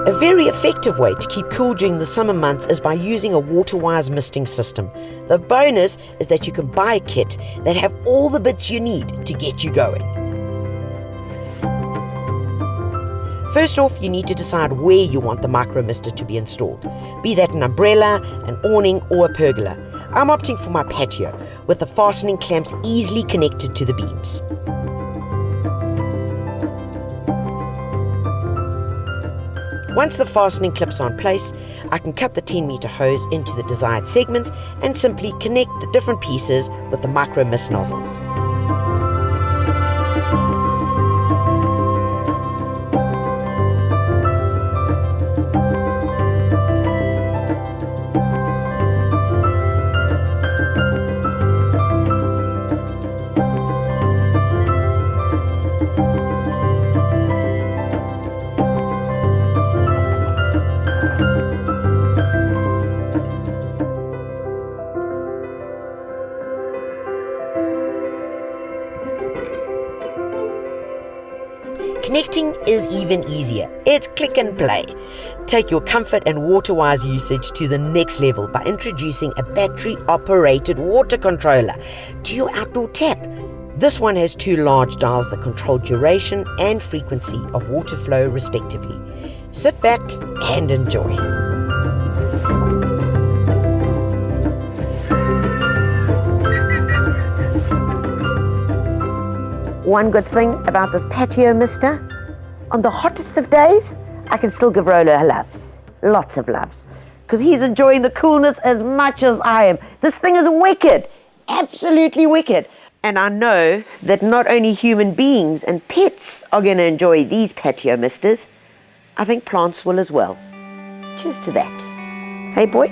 A very effective way to keep cool during the summer months is by using a water-wise misting system. The bonus is that you can buy a kit that have all the bits you need to get you going. First off, you need to decide where you want the micro mister to be installed, be that an umbrella, an awning or a pergola. I'm opting for my patio, with the fastening clamps easily connected to the beams. Once the fastening clips are in place, I can cut the 10-meter hose into the desired segments and simply connect the different pieces with the micro mist nozzles. Connecting is even easier. It's click and play. Take your comfort and water-wise usage to the next level by introducing a battery-operated water controller to your outdoor tap. This one has 2 large dials that control duration and frequency of water flow respectively. Sit back and enjoy. One good thing about this patio mister, on the hottest of days, I can still give Rolo loves, lots of loves, because he's enjoying the coolness as much as I am. This thing is wicked, absolutely wicked. And I know that not only human beings and pets are going to enjoy these patio misters, I think plants will as well. Cheers to that. Hey boy?